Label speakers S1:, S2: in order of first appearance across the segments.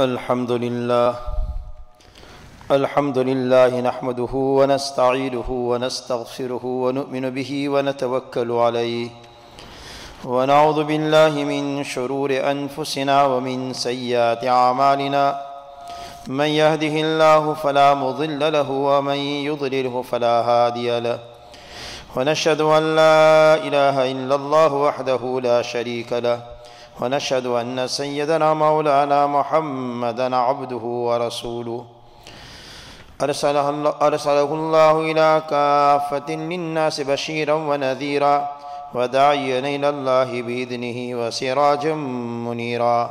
S1: الحمد لله نحمده ونستعينه ونستغفره ونؤمن به ونتوكل عليه ونعوذ بالله من شرور أنفسنا ومن سيئات أعمالنا من يهده الله فلا مضل له ومن يضلله فلا هادي له ونشهد أن لا إله إلا الله وحده لا شريك له ونشهد أن سيدنا مولانا محمدا عبده ورسوله أرسله الله إلى كافة للناس بشيرا ونذيرا وداعيا إلى الله بإذنه وسراجا منيرا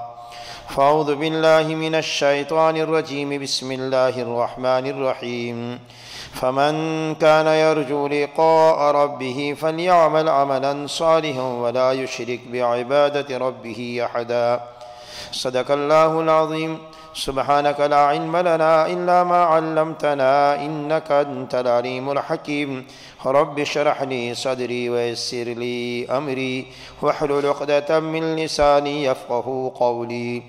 S1: فأعوذ بالله من الشيطان الرجيم بسم الله الرحمن الرحيم فمن كان يرجو لقاء ربه فليعمل عملا صالحا ولا يشرك بعبادة ربه أحدا صدق الله العظيم سبحانك لا علم لنا إلا ما علمتنا إنك أنت العليم الحكيم رب اشرح لي صدري ويسر لي أمري واحلل عقدة من لساني يفقهوا قولي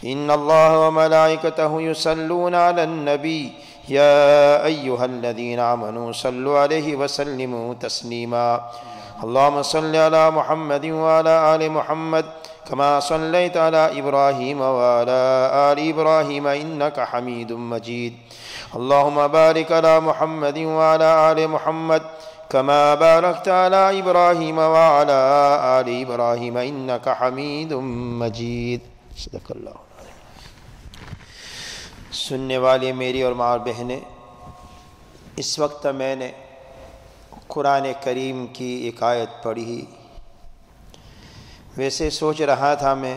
S1: إن الله وملائكته يصلون على النبي يا أيها الذين آمنوا صلوا عليه وسلموا تسليما اللهم صل على محمد وعلى آل محمد كما صليت على إبراهيم وعلى آل إبراهيم إنك حميد مجيد اللهم بارك على محمد وعلى آل محمد كما باركت على إبراهيم وعلى آل إبراهيم إنك حميد مجيد صدق اللہ۔ سننے والے میری اور ماں بہنیں، اس وقت میں نے قرآن کریم کی ایک آیت پڑھی۔ ویسے سوچ رہا تھا میں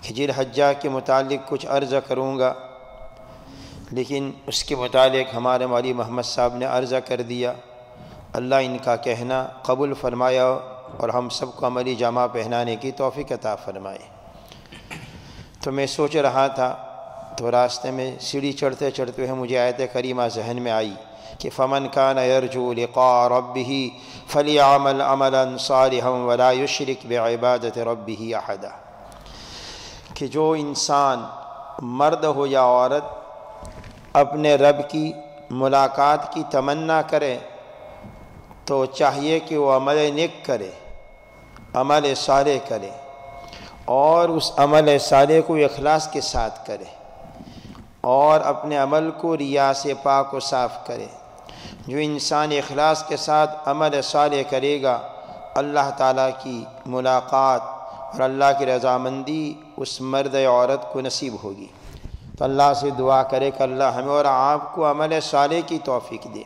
S1: کہ ذی الحجہ کے متعلق کچھ عرض کروں گا، لیکن اس کے متعلق ہمارے مولوی محمد صاحب نے عرض کر دیا۔ اللہ ان کا کہنا قبول فرمایا اور ہم سب کو عملی جامہ پہنانے کی توفیق عطا فرمائے۔ تو میں سوچ رہا تھا، تو راستے میں سیڑھی چڑھتے چڑھتے ہوئے مجھے آیت کریمہ ذہن میں آئی کہ فمن کان یرجو لقاء ربہ فلیعمل عملا صالحا ولا یشرک بعبادۃ ربہ احدا، کہ جو انسان مرد ہو یا عورت اپنے رب کی ملاقات کی تمنا کرے تو چاہیے کہ وہ عمل نیک کرے، عمل صالح کرے، اور اس عمل صالح کو اخلاص کے ساتھ کرے، اور اپنے عمل کو ریا سے پاک و صاف کرے۔ جو انسان اخلاص کے ساتھ عمل صالح کرے گا، اللہ تعالیٰ کی ملاقات اور اللہ کی رضامندی اس مرد عورت کو نصیب ہوگی۔ تو اللہ سے دعا کرے کہ اللہ ہمیں اور آپ کو عمل صالح کی توفیق دے،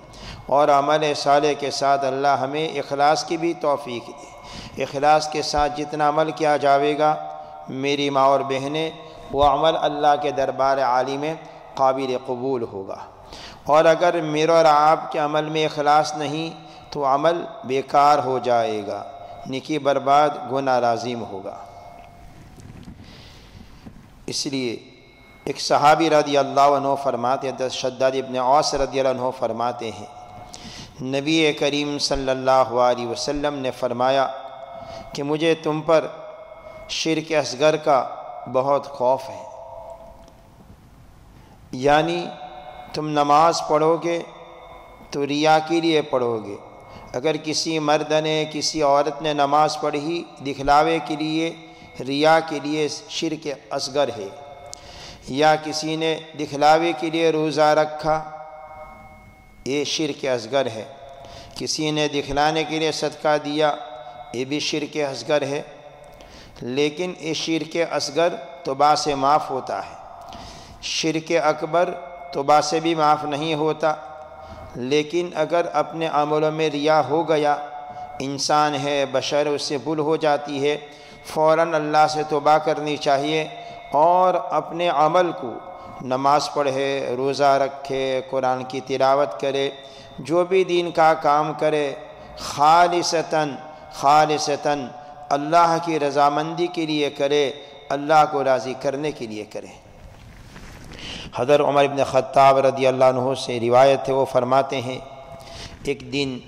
S1: اور عمل صالح کے ساتھ اللہ ہمیں اخلاص کی بھی توفیق دے۔ اخلاص کے ساتھ جتنا عمل کیا جاوے گا میری ماں اور بہنیں، وہ عمل اللہ کے دربار عالی میں قابل قبول ہوگا، اور اگر میرے اور آپ کے عمل میں اخلاص نہیں تو عمل بیکار ہو جائے گا، نیکی برباد، گناہ لازم ہوگا۔ اس لیے ایک صحابی رضی اللہ عنہ فرماتے ہیں، شداد ابن اوس رضی اللہ عنہ فرماتے ہیں، نبی کریم صلی اللہ علیہ وسلم نے فرمایا کہ مجھے تم پر شرک اصغر کا بہت خوف ہے، یعنی تم نماز پڑھو گے تو ریا کے لیے پڑھو گے۔ اگر کسی مرد نے کسی عورت نے نماز پڑھی دکھلاوے کے لیے، ریا کے لیے، شرک اصغر ہے۔ یا کسی نے دکھلاوے کے لیے روزہ رکھا، یہ شرک اصغر ہے۔ کسی نے دکھلانے کے لیے صدقہ دیا، یہ بھی شرک اصغر ہے۔ لیکن یہ شرک اصغر توبہ سے معاف ہوتا ہے، شرک اکبر توبہ سے بھی معاف نہیں ہوتا۔ لیکن اگر اپنے عملوں میں ریا ہو گیا، انسان ہے، بشر، اس سے بھول ہو جاتی ہے، فوراً اللہ سے توبہ کرنی چاہیے، اور اپنے عمل کو نماز پڑھے، روزہ رکھے، قرآن کی تلاوت کرے، جو بھی دین کا کام کرے، خالصتاً اللہ کی رضامندی کے لیے کرے، اللہ کو راضی کرنے کے لیے کرے۔ حضرت عمر بن خطاب رضی اللہ عنہ سے روایت ہے، وہ فرماتے ہیں ایک دن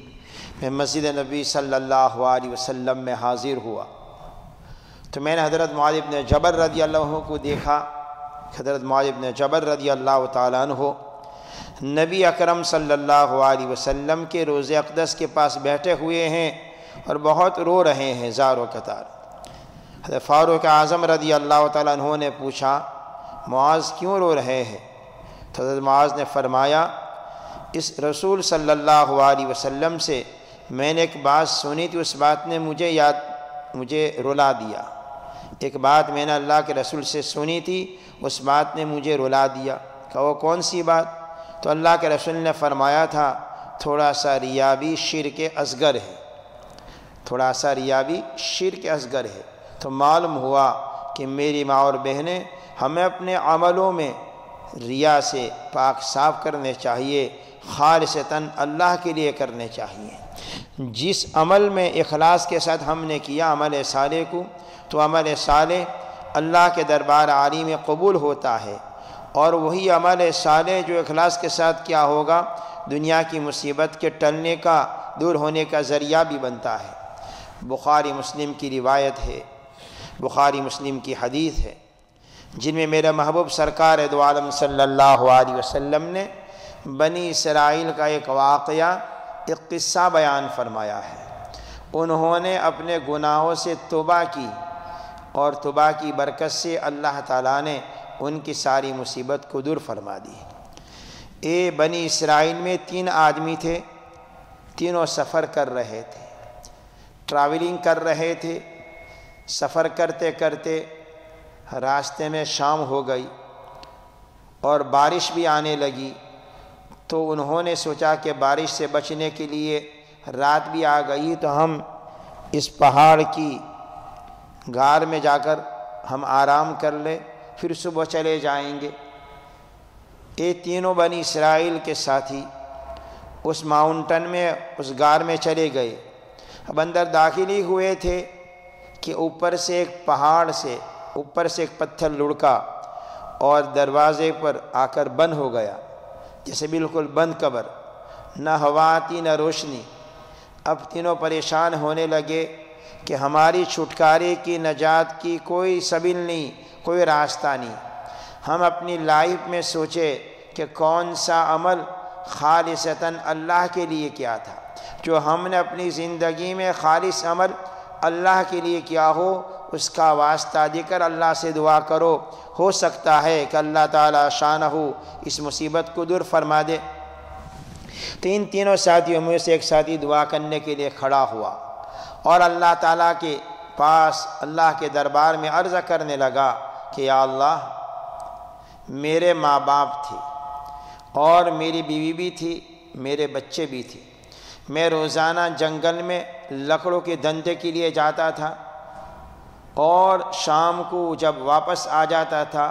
S1: میں مسجد نبی صلی اللہ علیہ وسلم میں حاضر ہوا تو میں نے حضرت معاذ بن جبل رضی اللہ عنہ کو دیکھا حضرت معاذ بن جبل رضی اللہ تعالیٰ عنہ نبی اکرم صلی اللہ علیہ وسلم کے روضہ اقدس کے پاس بیٹھے ہوئے ہیں اور بہت رو رہے ہیں زار و قطار۔ حضرت فاروق اعظم رضی اللہ تعالیٰ عنہ نے پوچھا معاذ کیوں رو رہے ہیں؟ تو حضرت معاذ نے فرمایا اس رسول صلی اللہ علیہ وسلم سے میں نے ایک بات سنی تھی، اس بات نے مجھے رلا دیا۔ ایک بات میں نے اللہ کے رسول سے سنی تھی، اس بات نے مجھے رلا دیا۔ کہ وہ کون سی بات؟ تو اللہ کے رسول نے فرمایا تھا تھوڑا سا ریا بھی شرک اصغر ہے، تھوڑا سا ریا بھی شرک اصغر ہے۔ تو معلوم ہوا کہ میری ماں اور بہنیں ہمیں اپنے عملوں میں ریا سے پاک صاف کرنے چاہیے، خالصتاً اللہ کے لیے کرنے چاہیے۔ جس عمل میں اخلاص کے ساتھ ہم نے کیا عمل صالح کو، تو عمل صالح اللہ کے دربار عالی میں قبول ہوتا ہے، اور وہی عمل صالح جو اخلاص کے ساتھ کیا ہوگا دنیا کی مصیبت کے ٹلنے کا، دور ہونے کا ذریعہ بھی بنتا ہے۔ بخاری مسلم کی روایت ہے، بخاری مسلم کی حدیث ہے، جن میں میرے محبوب سرکار دو عالم صلی اللہ علیہ وسلم نے بنی اسرائیل کا ایک واقعہ، ایک قصہ بیان فرمایا ہے۔ انہوں نے اپنے گناہوں سے توبہ کی، اور توبہ کی برکت سے اللہ تعالیٰ نے ان کی ساری مصیبت کو دور فرما دی۔ بنی اسرائیل میں 3 آدمی تھے، تینوں سفر کر رہے تھے، ٹریولنگ کر رہے تھے۔ سفر کرتے کرتے راستے میں شام ہو گئی اور بارش بھی آنے لگی، تو انہوں نے سوچا کہ بارش سے بچنے کے لیے رات بھی آ گئی تو ہم اس پہاڑ کی غار میں جا کر ہم آرام کر لیں، پھر صبح چلے جائیں گے۔ یہ تینوں بنی اسرائیل کے ساتھی اس ماؤنٹن میں، اس غار میں چلے گئے۔ اب اندر داخل ہی ہوئے تھے کہ اوپر سے ایک پہاڑ سے اوپر سے ایک پتھر لڑکا اور دروازے پر آ کر بند ہو گیا، جیسے بالکل بند قبر، نہ ہوا آتی نہ روشنی۔ اب تینوں پریشان ہونے لگے کہ ہماری چھٹکارے کی، نجات کی کوئی سبیل نہیں، کوئی راستہ نہیں۔ ہم اپنی لائف میں سوچے کہ کون سا عمل خالصتاً اللہ کے لیے کیا تھا، جو ہم نے اپنی زندگی میں خالص عمل اللہ کے لیے کیا ہو، اس کا واسطہ دے کر اللہ سے دعا کرو، ہو سکتا ہے کہ اللہ تعالیٰ شانہ اس مصیبت کو دور فرما دے۔ تو ان تینوں ساتھیوں میں سے ایک ساتھی دعا کرنے کے لیے کھڑا ہوا اور اللہ تعالیٰ کے پاس، اللہ کے دربار میں عرض کرنے لگا کہ یا اللہ، میرے ماں باپ تھے اور میری بیوی بھی تھی، میرے بچے بھی تھے۔ میں روزانہ جنگل میں لکڑوں کے دھندے کے لیے جاتا تھا، اور شام کو جب واپس آ جاتا تھا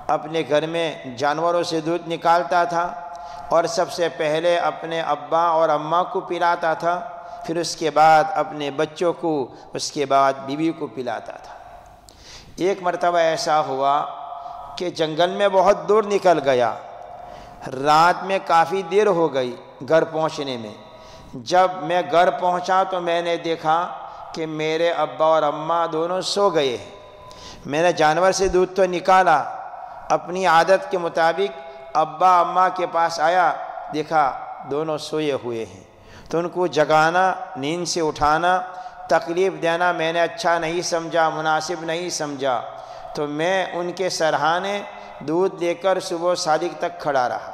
S1: اپنے گھر میں جانوروں سے دودھ نکالتا تھا، اور سب سے پہلے اپنے ابا اور اماں کو پلاتا تھا، پھر اس کے بعد اپنے بچوں کو، اس کے بعد بیوی کو پلاتا تھا۔ ایک مرتبہ ایسا ہوا کہ جنگل میں بہت دور نکل گیا، رات میں کافی دیر ہو گئی گھر پہنچنے میں۔ جب میں گھر پہنچا تو میں نے دیکھا کہ میرے ابا اور اماں دونوں سو گئے ہیں۔ میں نے جانور سے دودھ تو نکالا، اپنی عادت کے مطابق ابا اماں کے پاس آیا، دیکھا دونوں سوئے ہوئے ہیں۔ تو ان کو جگانا، نیند سے اٹھانا، تکلیف دینا میں نے اچھا نہیں سمجھا، مناسب نہیں سمجھا، تو میں ان کے سرہانے دودھ دے کر صبح صادق تک کھڑا رہا،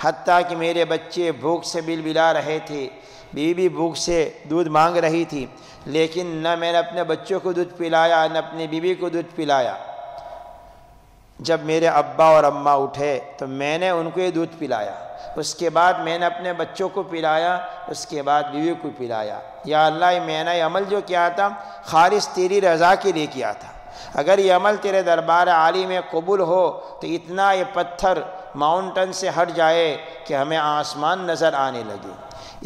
S1: حتیٰ کہ میرے بچے بھوک سے بلبلا رہے تھے، بیوی بھوک سے دودھ مانگ رہی تھی، لیکن نہ میں نے اپنے بچوں کو دودھ پلایا نہ اپنی بیوی کو دودھ پلایا۔ جب میرے ابا اور اماں اٹھے تو میں نے ان کو یہ دودھ پلایا، اس کے بعد میں نے اپنے بچوں کو پلایا، اس کے بعد بیوی کو پلایا۔ یا اللہ، میں نے یہ عمل جو کیا تھا خالص تیری رضا کے لیے کیا تھا، اگر یہ عمل تیرے دربار عالی میں قبول ہو تو اتنا یہ پتھر ماؤنٹن سے ہٹ جائے کہ ہمیں آسمان نظر آنے لگے۔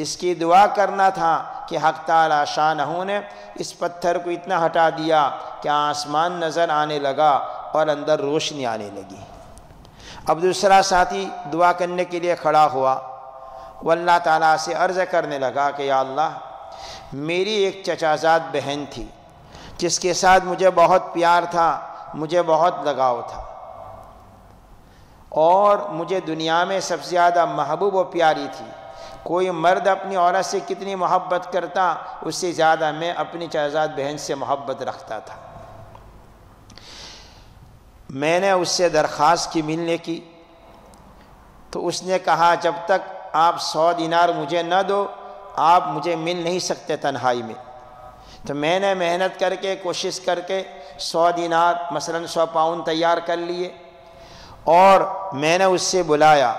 S1: اس کی دعا کرنا تھا کہ حق تعالی شانہ نے اس پتھر کو اتنا ہٹا دیا کہ آسمان نظر آنے لگا اور اندر روشنی آنے لگی۔ اب دوسرا ساتھی دعا کرنے کے لیے کھڑا ہوا، وہ اللہ تعالیٰ سے عرض کرنے لگا کہ یا اللہ، میری ایک چچا زاد بہن تھی جس کے ساتھ مجھے بہت پیار تھا، مجھے بہت لگاؤ تھا، اور مجھے دنیا میں سب سے زیادہ محبوب و پیاری تھی۔ کوئی مرد اپنی عورت سے کتنی محبت کرتا، اس سے زیادہ میں اپنی چچزاد بہن سے محبت رکھتا تھا۔ میں نے اس سے درخواست کی ملنے کی، تو اس نے کہا جب تک آپ 100 دینار مجھے نہ دو آپ مجھے مل نہیں سکتے تنہائی میں۔ تو میں نے محنت کر کے کوشش کر کے 100 دینار مثلاً 100 پاؤنڈ تیار کر لیے، اور میں نے اس سے بلایا،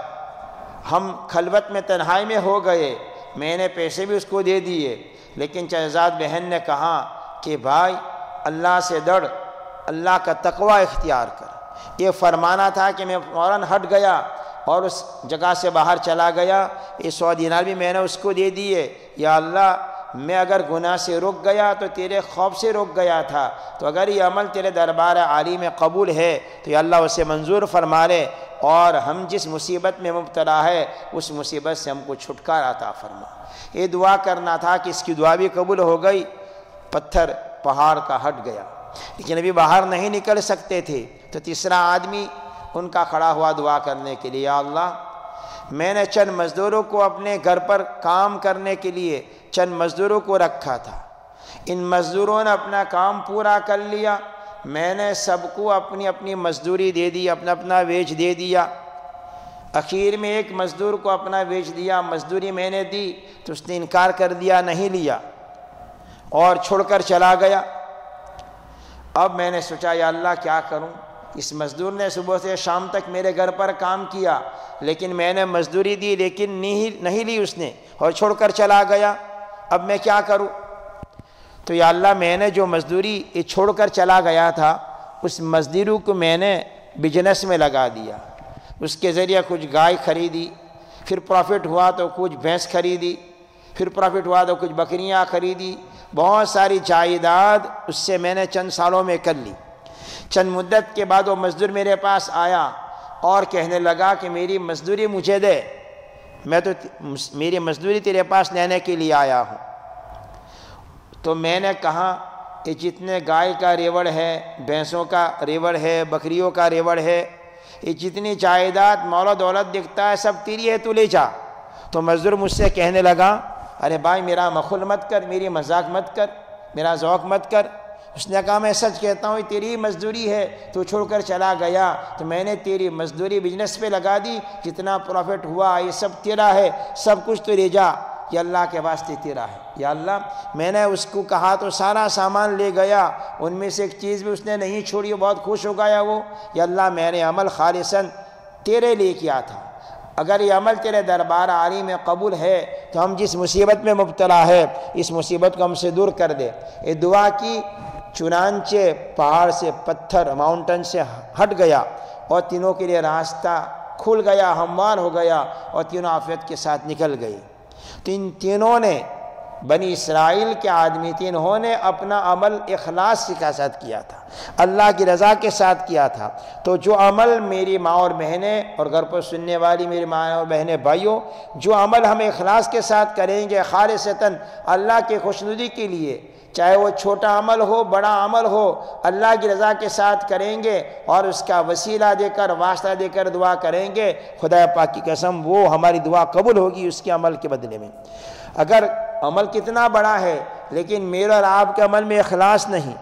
S1: ہم خلوت میں تنہائی میں ہو گئے، میں نے پیسے بھی اس کو دے دیے، لیکن چچزاد بہن نے کہا کہ بھائی اللہ سے ڈر، اللہ کا تقوی اختیار کر۔ یہ فرمانا تھا کہ میں فوراً ہٹ گیا اور اس جگہ سے باہر چلا گیا، یہ 100 دینار بھی میں نے اس کو دے دیے۔ یا اللہ میں اگر گناہ سے رک گیا تو تیرے خوف سے رک گیا تھا، تو اگر یہ عمل تیرے دربار عالی میں قبول ہے تو یا اللہ اسے منظور فرما لے، اور ہم جس مصیبت میں مبتلا ہے اس مصیبت سے ہم کو چھٹکارا عطا فرما۔ یہ دعا کرنا تھا کہ اس کی دعا بھی قبول ہو گئی، پتھر پہاڑ کا ہٹ گیا، لیکن ابھی باہر نہیں نکل سکتے تھے۔ تو تیسرا آدمی ان کا کھڑا ہوا دعا کرنے کے لیے، یا اللہ میں نے چند مزدوروں کو اپنے گھر پر کام کرنے کے لیے چند مزدوروں کو رکھا تھا، ان مزدوروں نے اپنا کام پورا کر لیا، میں نے سب کو اپنی اپنی مزدوری دے دی، اپنا اپنا ویج دے دیا۔ اخیر میں ایک مزدور کو اپنا ویج دیا، مزدوری میں نے دی تو اس نے انکار کر دیا، نہیں لیا اور چھوڑ کر چلا گیا۔ اب میں نے سوچا یا اللہ کیا کروں، اس مزدور نے صبح سے شام تک میرے گھر پر کام کیا، لیکن میں نے مزدوری دی لیکن نہیں لی اس نے، اور چھوڑ کر چلا گیا، اب میں کیا کروں؟ تو یا اللہ میں نے جو مزدوری یہ چھوڑ کر چلا گیا تھا اس مزدوروں کو میں نے بزنس میں لگا دیا، اس کے ذریعے کچھ گائے خریدی، پھر پروفٹ ہوا تو کچھ بھینس خریدی، پھر پروفٹ ہوا تو کچھ بکریاں خریدی، بہت ساری جائیداد اس سے میں نے چند سالوں میں کر لی۔ چند مدت کے بعد وہ مزدور میرے پاس آیا اور کہنے لگا کہ میری مزدوری مجھے دے، میں تو میری مزدوری تیرے پاس لینے کے لیے آیا ہوں۔ تو میں نے کہا کہ جتنے گائے کا ریوڑ ہے، بھینسوں کا ریوڑ ہے، بکریوں کا ریوڑ ہے، یہ جتنی جائیداد مال و دولت دکھتا ہے سب تیری ہے، تو لے جا۔ تو مزدور مجھ سے کہنے لگا ارے بھائی میرا مخل مت کر، میری مذاق مت کر، میرا ذوق مت کر۔ اس نے کہا میں سچ کہتا ہوں تیری ہی مزدوری ہے، تو چھوڑ کر چلا گیا تو میں نے تیری مزدوری بزنس پہ لگا دی، جتنا پروفٹ ہوا یہ سب تیرا ہے، سب کچھ تو لے جا، یہ اللہ کے واسطے تیرا ہے۔ یا اللہ میں نے اس کو کہا تو سارا سامان لے گیا، ان میں سے ایک چیز بھی اس نے نہیں چھوڑی، بہت خوش ہو گیا وہ۔ یا اللہ میں نے عمل خالصاً تیرے لیے کیا تھا، اگر یہ عمل تیرے دربار عالی میں قبول ہے تو ہم جس مصیبت میں مبتلا ہے اس مصیبت کو ہم سے دور کر دے۔ یہ دعا کی، چنانچہ پہاڑ سے پتھر ماؤنٹن سے ہٹ گیا اور تینوں کے لیے راستہ کھل گیا، ہموار ہو گیا، اور تینوں عافیت کے ساتھ نکل گئے۔ تو ان تینوں نے، بنی اسرائیل کے آدمی تینوں نے اپنا عمل اخلاص کے ساتھ کیا تھا، اللہ کی رضا کے ساتھ کیا تھا۔ تو جو عمل میری ماں اور بہنیں اور گھر پر سننے والی میری ماں اور بہنیں بھائیوں، جو عمل ہم اخلاص کے ساتھ کریں گے خالصتاً اللہ کے خوشنودی کے لیے، چاہے وہ چھوٹا عمل ہو بڑا عمل ہو، اللہ کی رضا کے ساتھ کریں گے اور اس کا وسیلہ دے کر واسطہ دے کر دعا کریں گے، خدا پاک کی قسم وہ ہماری دعا قبول ہوگی اس کے عمل کے بدلے میں۔ اگر عمل کتنا بڑا ہے لیکن میرے اور آپ کے عمل میں اخلاص نہیں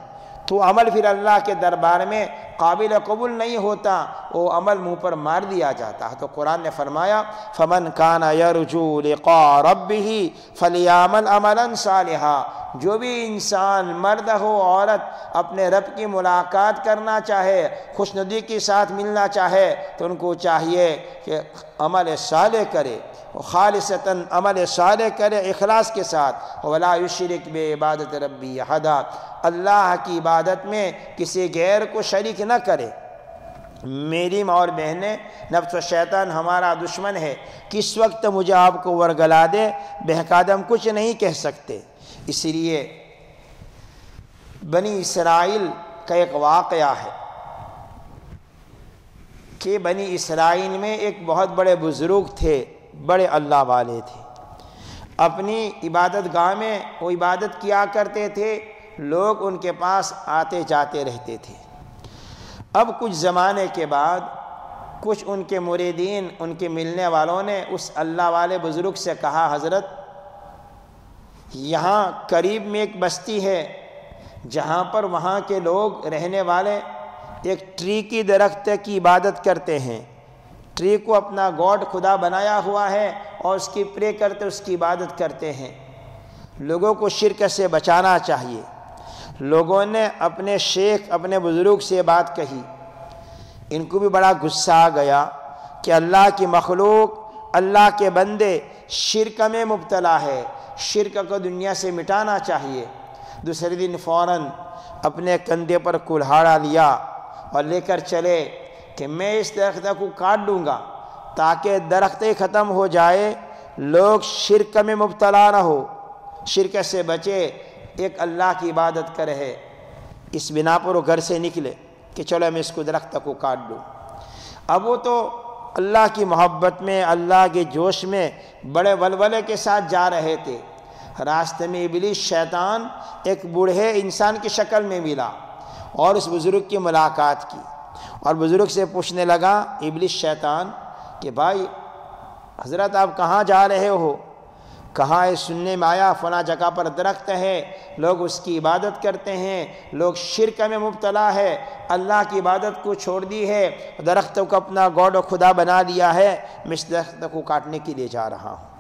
S1: تو عمل پھر اللہ کے دربار میں قابل قبول نہیں ہوتا، وہ عمل منہ پر مار دیا جاتا ہے۔ تو قرآن نے فرمایا فَمَنْ كَانَ يَرْجُو لِقَاءَ رَبِّهِ فَلْيَعْمَلْ عَمَلًا صَالِحًا۔ جو بھی انسان مرد ہو عورت اپنے رب کی ملاقات کرنا چاہے، خوشنودی کے ساتھ ملنا چاہے تو ان کو چاہیے کہ عمل صالح کرے، خالصتاً عمل صالح کرے اخلاص کے ساتھ، وَلَا يُشْرِكْ بِعِبَادَةِ رَبِّهِ أَحَدًا، اللہ کی عبادت میں کسی غیر کو شریک نہ کرے۔ میری ماں اور بہنیں، نفس و شیطان ہمارا دشمن ہے، کس وقت مجھے آپ کو ورگلا دے بہکا دے ہم کچھ نہیں کہہ سکتے۔ اس لیے بنی اسرائیل کا ایک واقعہ ہے کہ بنی اسرائیل میں ایک بہت بڑے بزرگ تھے، بڑے اللہ والے تھے، اپنی عبادت گاہ میں وہ عبادت کیا کرتے تھے، لوگ ان کے پاس آتے جاتے رہتے تھے۔ اب کچھ زمانے کے بعد کچھ ان کے مریدین، ان کے ملنے والوں نے اس اللہ والے بزرگ سے کہا، حضرت یہاں قریب میں ایک بستی ہے جہاں پر وہاں کے لوگ رہنے والے ایک ٹری کی درخت کی عبادت کرتے ہیں، ٹری کو اپنا گاڈ خدا بنایا ہوا ہے اور اس کی پرے کرتے، اس کی عبادت کرتے ہیں، لوگوں کو شرک سے بچانا چاہیے۔ لوگوں نے اپنے شیخ، اپنے بزرگ سے بات کہی، ان کو بھی بڑا غصہ آ گیا کہ اللہ کی مخلوق، اللہ کے بندے شرک میں مبتلا ہے، شرک کو دنیا سے مٹانا چاہیے۔ دوسرے دن فوراً اپنے کندھے پر کلہاڑا لیا اور لے کر چلے کہ میں اس درخت کو کاٹ دوں گا تاکہ درخت ختم ہو جائے، لوگ شرک میں مبتلا نہ ہو، شرک سے بچے، ایک اللہ کی عبادت کرے۔ اس بنا پر وہ گھر سے نکلے کہ چلو میں اس کو درخت کو کاٹ دوں۔ اب وہ تو اللہ کی محبت میں، اللہ کے جوش میں بڑے ولولے کے ساتھ جا رہے تھے۔ راستے میں ابلیس شیطان ایک بوڑھے انسان کی شکل میں ملا اور اس بزرگ کی ملاقات کی، اور بزرگ سے پوچھنے لگا ابلیس شیطان کہ بھائی حضرت آپ کہاں جا رہے ہو؟ کہاں ہے؟ سننے میں آیا فلاں جگہ پر درخت ہے، لوگ اس کی عبادت کرتے ہیں، لوگ شرک میں مبتلا ہے، اللہ کی عبادت کو چھوڑ دی ہے، درخت کو اپنا گاڈ و خدا بنا لیا ہے، میں اس درخت کو کاٹنے کے لیے جا رہا ہوں۔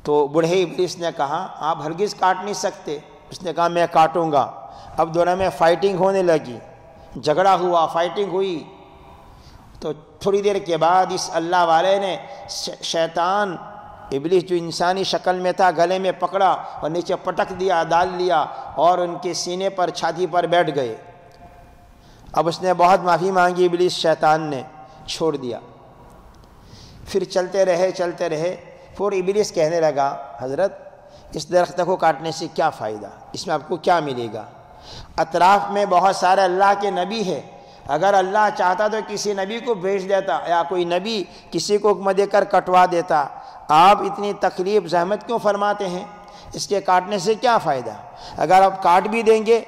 S1: تو بوڑھے ابلیس نے کہا آپ ہرگز کاٹ نہیں سکتے۔ اس نے کہا میں کاٹوں گا۔ اب دونوں میں فائٹنگ ہونے لگی، جھگڑا ہوا، فائٹنگ ہوئی۔ تو تھوڑی دیر کے بعد اس اللہ والے نے شیطان ابلیس جو انسانی شکل میں تھا گلے میں پکڑا اور نیچے پٹک دیا، ڈال لیا اور ان کے سینے پر، چھاتی پر بیٹھ گئے۔ اب اس نے بہت معافی مانگی، ابلیس شیطان نے چھوڑ دیا۔ پھر چلتے رہے۔ پھر ابلیس کہنے لگا حضرت اس درخت کو کاٹنے سے کیا فائدہ، اس میں آپ کو کیا ملے گا؟ اطراف میں بہت سارے اللہ کے نبی ہیں، اگر اللہ چاہتا تو کسی نبی کو بھیج دیتا، یا کوئی نبی کسی کو حکم دے کر کٹوا دیتا۔ آپ اتنی تکلیف زحمت کیوں فرماتے ہیں؟ اس کے کاٹنے سے کیا فائدہ؟ اگر آپ کاٹ بھی دیں گے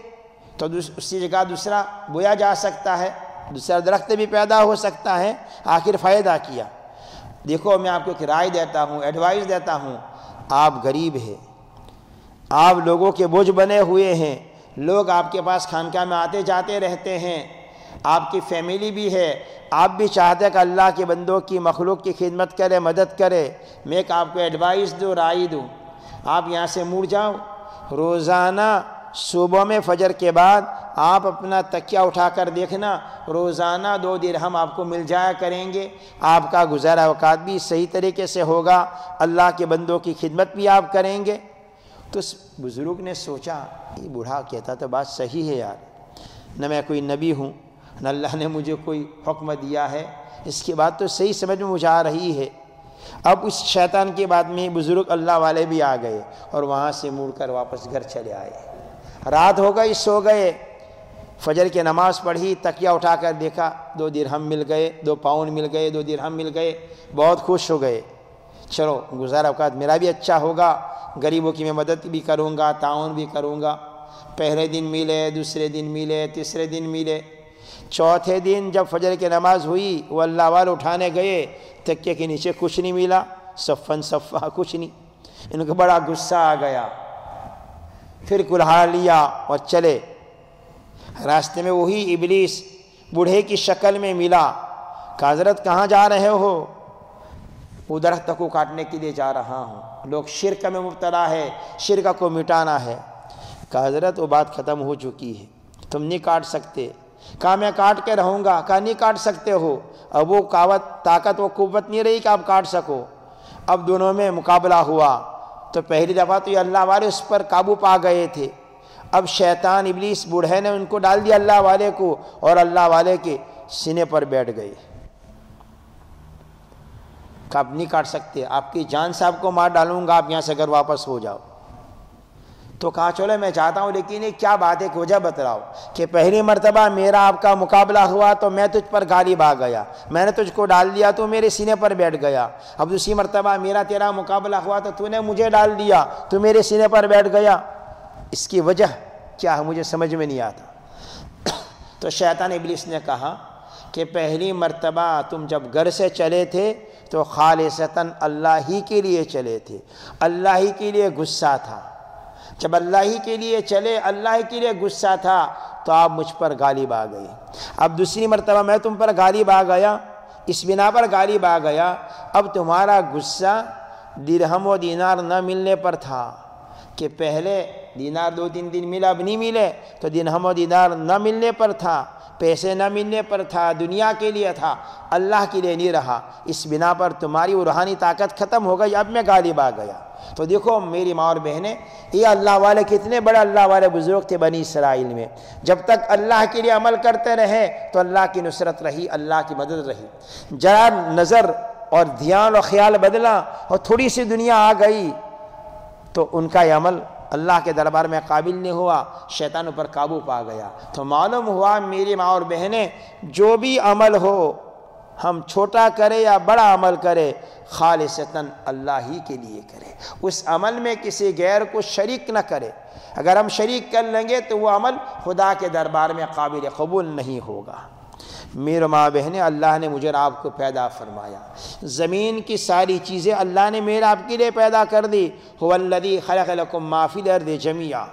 S1: تو اسی جگہ دوسرا بویا جا سکتا ہے، دوسرا درخت بھی پیدا ہو سکتا ہے، آخر فائدہ کیا؟ دیکھو میں آپ کو ایک رائے دیتا ہوں، ایڈوائز دیتا ہوں، آپ غریب ہیں، آپ لوگوں کے بوجھ بنے ہوئے ہیں، لوگ آپ کے پاس خانقاہ میں آتے جاتے رہتے ہیں، آپ کی فیملی بھی ہے، آپ بھی چاہتے ہیں کہ اللہ کے بندوں کی، مخلوق کی خدمت کرے، مدد کرے۔ میں ایک آپ کو ایڈوائز دوں، رائے دوں، آپ یہاں سے مڑ جاؤ، روزانہ صبح میں فجر کے بعد آپ اپنا تکیہ اٹھا کر دیکھنا، روزانہ 2 درہم آپ کو مل جایا کریں گے، آپ کا گزارا اوقات بھی صحیح طریقے سے ہوگا، اللہ کے بندوں کی خدمت بھی آپ کریں گے۔ تو اس بزرگ نے سوچا یہ بوڑھا کہتا تو بات صحیح ہے یار، نہ میں کوئی نبی ہوں، نہ اللہ نے مجھے کوئی حکم دیا ہے، اس کی بات تو صحیح سمجھ میں مجھے آ رہی ہے۔ اب اس شیطان کے بعد میں بزرگ اللہ والے بھی آ گئے اور وہاں سے مڑ کر واپس گھر چلے آئے۔ رات ہو گئی، سو گئے، فجر کی نماز پڑھی، تکیہ اٹھا کر دیکھا 2 درہم مل گئے، 2 پاؤنڈ مل گئے، 2 درہم مل گئے، بہت خوش ہو گئے۔ چلو گزارا اوقات میرا بھی اچھا ہوگا، غریبوں کی میں مدد بھی کروں گا، تعاون بھی کروں گا۔ پہلے دن ملے، دوسرے دن ملے، تیسرے دن ملے، چوتھے دن جب فجر کی نماز ہوئی وہ اللہ والے اٹھانے گئے، تکیے کے نیچے کچھ نہیں ملا، صفا کچھ نہیں۔ ان کو بڑا غصہ آ گیا، پھر کلہاڑ لیا اور چلے۔ راستے میں وہی ابلیس بوڑھے کی شکل میں ملا، کہا حضرت کہاں جا رہے ہو؟ وہ درخت کو کاٹنے کے لیے جا رہا ہوں، لوگ شرک میں مبتلا ہے، شرک کو مٹانا ہے۔ کہا حضرت وہ بات ختم ہو چکی ہے، تم نہیں کاٹ سکتے۔ کہا میں کاٹ کے رہوں گا۔ کہا نہیں کاٹ سکتے ہو، اب وہ طاقت و قوت نہیں رہی کہ آپ کاٹ سکو۔ اب دونوں میں مقابلہ ہوا، تو پہلی دفعہ تو یہ اللہ والے اس پر قابو پا گئے تھے، اب شیطان ابلیس بوڑھے نے ان کو ڈال دیا اللہ والے کو، اور اللہ والے کے سینے پر بیٹھ گئے۔ کہ آپ نہیں کاٹ سکتے، آپ کی جان سے آپ کو مار ڈالوں گا، آپ یہاں سے گھر واپس ہو جاؤ۔ تو کہا چلو میں چاہتا ہوں، لیکن یہ کیا بات ہے کہ وجہ بتلاؤ کہ پہلی مرتبہ میرا آپ کا مقابلہ ہوا تو میں تجھ پر غالب آ گیا، میں نے تجھ کو ڈال دیا تو میرے سینے پر بیٹھ گیا۔ اب دوسری مرتبہ میرا تیرا مقابلہ ہوا تو نے مجھے ڈال دیا تو میرے سینے پر بیٹھ گیا، اس کی وجہ کیا ہے مجھے سمجھ میں نہیں آتا۔ تو شیطان ابلیس نے کہا کہ پہلی مرتبہ تم جب گھر سے چلے تھے تو خالصتاً اللہ ہی کے لیے چلے تھے، اللہ ہی کے لیے غصہ تھا۔ جب اللہ ہی کے لیے چلے، اللہ ہی کے لیے غصہ تھا، تو آپ مجھ پر غالب آ گئے۔ اب دوسری مرتبہ میں تم پر غالب آ گیا، اس بنا پر غالب آ گیا، اب تمہارا غصہ درہم و دینار نہ ملنے پر تھا کہ پہلے دینار 2-3 دن ملا، اب نہیں ملے، تو درہم و دینار نہ ملنے پر تھا، پیسے نہ ملنے پر تھا، دنیا کے لیے تھا، اللہ کے لیے نہیں رہا۔ اس بنا پر تمہاری روحانی طاقت ختم ہو گئی، اب میں غالب آ گیا۔ تو دیکھو میری ماں اور بہنیں، یہ اللہ والے کتنے بڑے اللہ والے بزرگ تھے بنی اسرائیل میں۔ جب تک اللہ کے لیے عمل کرتے رہے تو اللہ کی نصرت رہی، اللہ کی مدد رہی۔ ذرا نظر اور دھیان اور خیال بدلا اور تھوڑی سی دنیا آ گئی تو ان کا یہ عمل اللہ کے دربار میں قابل نہیں ہوا، شیطان پر قابو پا گیا۔ تو معلوم ہوا میری ماں اور بہنیں، جو بھی عمل ہو، ہم چھوٹا کرے یا بڑا عمل کرے، خالصتاً اللہ ہی کے لیے کرے، اس عمل میں کسی غیر کو شریک نہ کرے۔ اگر ہم شریک کر لیں گے تو وہ عمل خدا کے دربار میں قابل قبول نہیں ہوگا۔ میرے ماں بہنیں، اللہ نے مجھے اور آپ کو پیدا فرمایا، زمین کی ساری چیزیں اللہ نے میرے آپ کے لیے پیدا کر دی۔ هو الذی خلق لکم ما فی الارض جمیعا،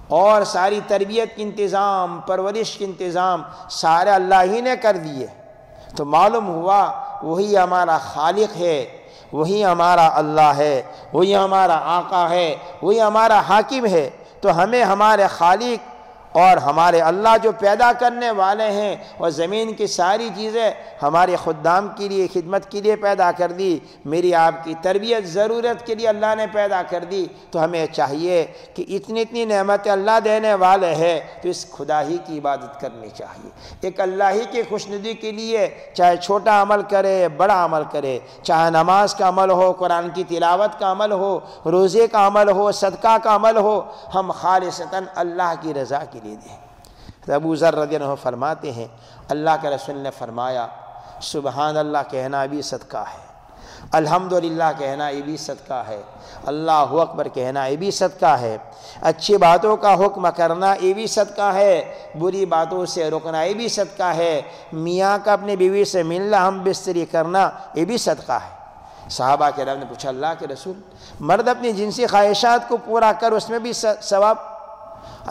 S1: اور ساری تربیت کے انتظام، پرورش کے انتظام سارے اللہ ہی نے کر دیے۔ تو معلوم ہوا وہی ہمارا خالق ہے، وہی ہمارا اللہ ہے، وہی ہمارا آقا ہے، وہی ہمارا حاکم ہے۔ تو ہمیں ہمارے خالق اور ہمارے اللہ جو پیدا کرنے والے ہیں، اور زمین کی ساری چیزیں ہمارے خدام کے لیے، خدمت کے لیے پیدا کر دی، میری آپ کی تربیت ضرورت کے لیے اللہ نے پیدا کر دی۔ تو ہمیں چاہیے کہ اتنی نعمتیں اللہ دینے والے ہیں تو اس خدا ہی کی عبادت کرنی چاہیے۔ ایک اللہ ہی کی خوشنودی کے لیے چاہے چھوٹا عمل کرے، بڑا عمل کرے، چاہے نماز کا عمل ہو، قرآن کی تلاوت کا عمل ہو، روزے کا عمل ہو، صدقہ کا عمل ہو، ہم خالصتاً اللہ کی رضا کے لیے دیں۔ ابو ذر رضی اللہ عنہ فرماتے ہیں، اللہ کے رسول نے فرمایا، سبحان اللہ کہنا بھی صدقہ ہے، الحمدللہ کہنا یہ بھی صدقہ ہے، اللہ اکبر کہنا یہ بھی صدقہ ہے، اچھی باتوں کا حکم کرنا یہ بھی صدقہ ہے، بری باتوں سے روکنا یہ بھی صدقہ ہے، میاں کا اپنی بیوی سے ملنا، ہم بستری کرنا یہ بھی صدقہ ہے۔ صحابہ کرام نے پوچھا، اللہ کے رسول، مرد اپنی جنسی خواہشات کو پورا کر اس میں بھی ثواب؟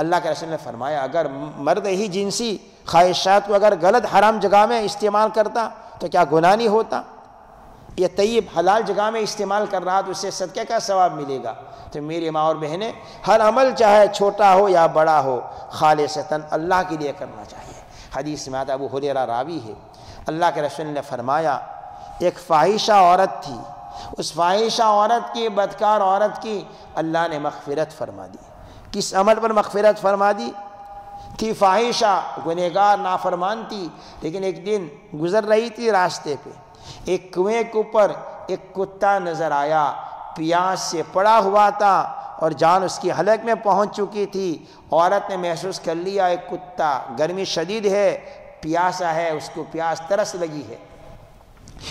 S1: اللہ کے رسول نے فرمایا، اگر مرد ہی جنسی خواہشات کو اگر غلط حرام جگہ میں استعمال کرتا تو کیا گناہ نہیں ہوتا؟ یہ طیب حلال جگہ میں استعمال کر رہا تو اس سے صدقے کا ثواب ملے گا۔ تو میری ماں اور بہنیں، ہر عمل چاہے چھوٹا ہو یا بڑا ہو، خالصتاً اللہ کے لیے کرنا چاہیے۔ حدیث میں آتا، ابو ہریرہ راوی ہے، اللہ کے رسول نے فرمایا، ایک فاحشہ عورت تھی، اس فاحشہ عورت کی، بدکار عورت کی اللہ نے مغفرت فرما دی۔ کس عمل پر مغفرت فرما دی؟ تھی فاحشہ، گنہگار، نافرمان تھی، لیکن ایک دن گزر رہی تھی راستے پہ، ایک کنویں کے اوپر ایک کتا نظر آیا، پیاس سے پڑا ہوا تھا اور جان اس کی حلق میں پہنچ چکی تھی۔ عورت نے محسوس کر لیا ایک کتا، گرمی شدید ہے، پیاسا ہے، اس کو پیاس ترس لگی ہے۔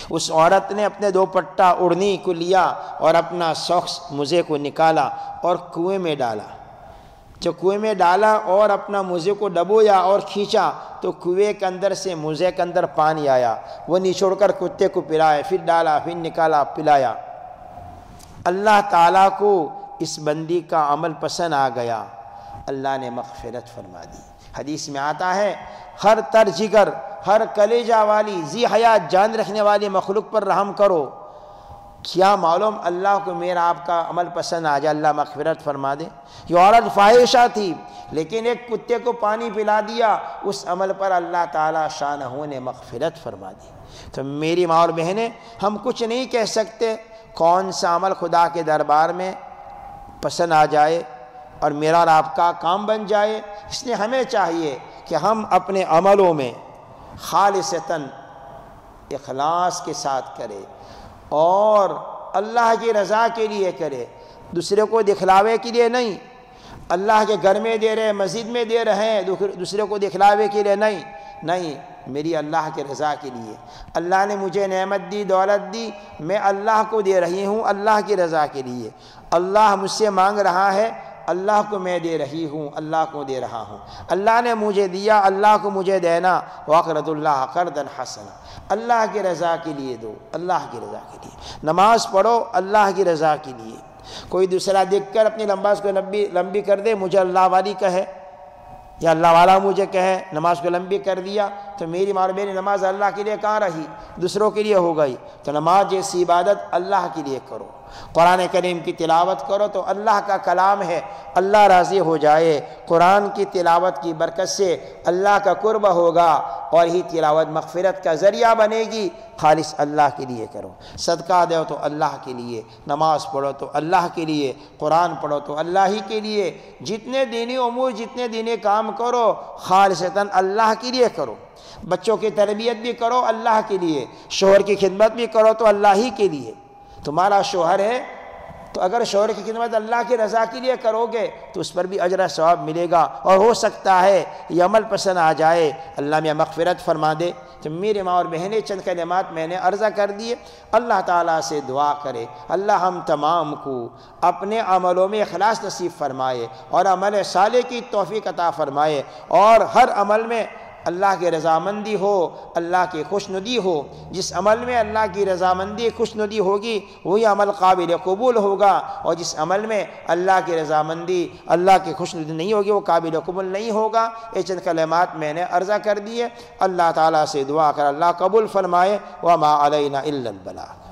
S1: اس عورت نے اپنے دوپٹہ اوڑھنی کو لیا اور اپنا ساکس موزے کو نکالا اور کنویں میں ڈالا۔ جو کنویں میں ڈالا اور اپنا موزے کو ڈبویا اور کھینچا تو کنویں کے اندر سے موزے کے اندر پانی آیا، وہ نچوڑ کر کتے کو پلایا، پھر ڈالا، پھر نکالا، پلایا۔ اللہ تعالیٰ کو اس بندی کا عمل پسند آ گیا، اللہ نے مغفرت فرما دی۔ حدیث میں آتا ہے، ہر تر جگر، ہر کلیجہ والی، ذی حیات جان رکھنے والی مخلوق پر رحم کرو، کیا معلوم اللہ کو میرا آپ کا عمل پسند آ جائے، اللہ مغفرت فرما دے۔ یہ عورت فاحشہ تھی لیکن ایک کتے کو پانی پلا دیا، اس عمل پر اللہ تعالیٰ شانہ نے مغفرت فرما دی۔ تو میری ماں اور بہنیں، ہم کچھ نہیں کہہ سکتے کون سا عمل خدا کے دربار میں پسند آ جائے اور میرا اور آپ کا کام بن جائے۔ اس لیے ہمیں چاہیے کہ ہم اپنے عملوں میں خالصتاً اخلاص کے ساتھ کریں اور اللہ کی رضا کے لیے کرے، دوسرے کو دکھلاوے کے لیے نہیں۔ اللہ کے گھر میں دے رہے، مسجد میں دے رہے ہیں، دوسرے کو دکھلاوے کے لیے نہیں، میری اللہ کے رضا کے لیے۔ اللہ نے مجھے نعمت دی، دولت دی، میں اللہ کو دے رہی ہوں اللہ کی رضا کے لیے۔ اللہ مجھ سے مانگ رہا ہے، اللہ کو میں دے رہی ہوں، اللہ کو دے رہا ہوں، اللہ نے مجھے دیا، اللہ کو مجھے دینا، وَاقْرِضُوا اللَّهَ قَرْضًا حَسَنًا، اللہ کی رضا کے لیے دو، اللہ کی رضا کے لیے نماز پڑھو، اللہ کی رضا کے لیے۔ کوئی دوسرا دیکھ کر اپنی نماز کو لمبی کر دے، مجھے اللہ والی کہے یا اللہ والا مجھے کہے، نماز کو لمبی کر دیا تو میری اور میری نماز اللہ کے لیے کہاں رہی، دوسروں کے لیے ہو گئی۔ تو نماز جیسی عبادت اللہ کے لیے کرو، قرآن کریم کی تلاوت کرو تو اللہ کا کلام ہے، اللہ راضی ہو جائے، قرآن کی تلاوت کی برکت سے اللہ کا قرب ہوگا اور ہی تلاوت مغفرت کا ذریعہ بنے گی۔ خالص اللہ کے لیے کرو، صدقہ دو تو اللہ کے لیے، نماز پڑھو تو اللہ کے لیے، قرآن پڑھو تو اللہ ہی کے لیے، جتنے دینی امور جتنے دینی کام کرو خالصتاً اللہ کے لیے کرو۔ بچوں کی تربیت بھی کرو اللہ کے لیے، شوہر کی خدمت بھی کرو تو اللہ ہی کے لیے۔ تمہارا شوہر ہے تو اگر شوہر کی خدمت اللہ کی رضا کے لیے کرو گے تو اس پر بھی اجر ثواب ملے گا، اور ہو سکتا ہے یہ عمل پسند آ جائے، اللہ میں مغفرت فرما دے۔ تو میرے ماں اور بہنیں چند کلمات میں نے عرضہ کر دیے، اللہ تعالیٰ سے دعا کرے اللہ ہم تمام کو اپنے عملوں میں اخلاص نصیب فرمائے اور عمل صالح کی توفیق عطا فرمائے، اور ہر عمل میں اللہ کی رضامندی ہو، اللہ کی خوشنودی ہو۔ جس عمل میں اللہ کی رضامندی خوشنودی ہوگی وہی عمل قابل قبول ہوگا، اور جس عمل میں اللہ کی رضامندی اللہ کی خوشنودی نہیں ہوگی وہ قابل قبول نہیں ہوگا۔ یہ چند کلمات میں نے عرضہ کر دیے، اللہ تعالیٰ سے دعا کر اللہ قبول فرمائے، وما علینا الا البلاغ۔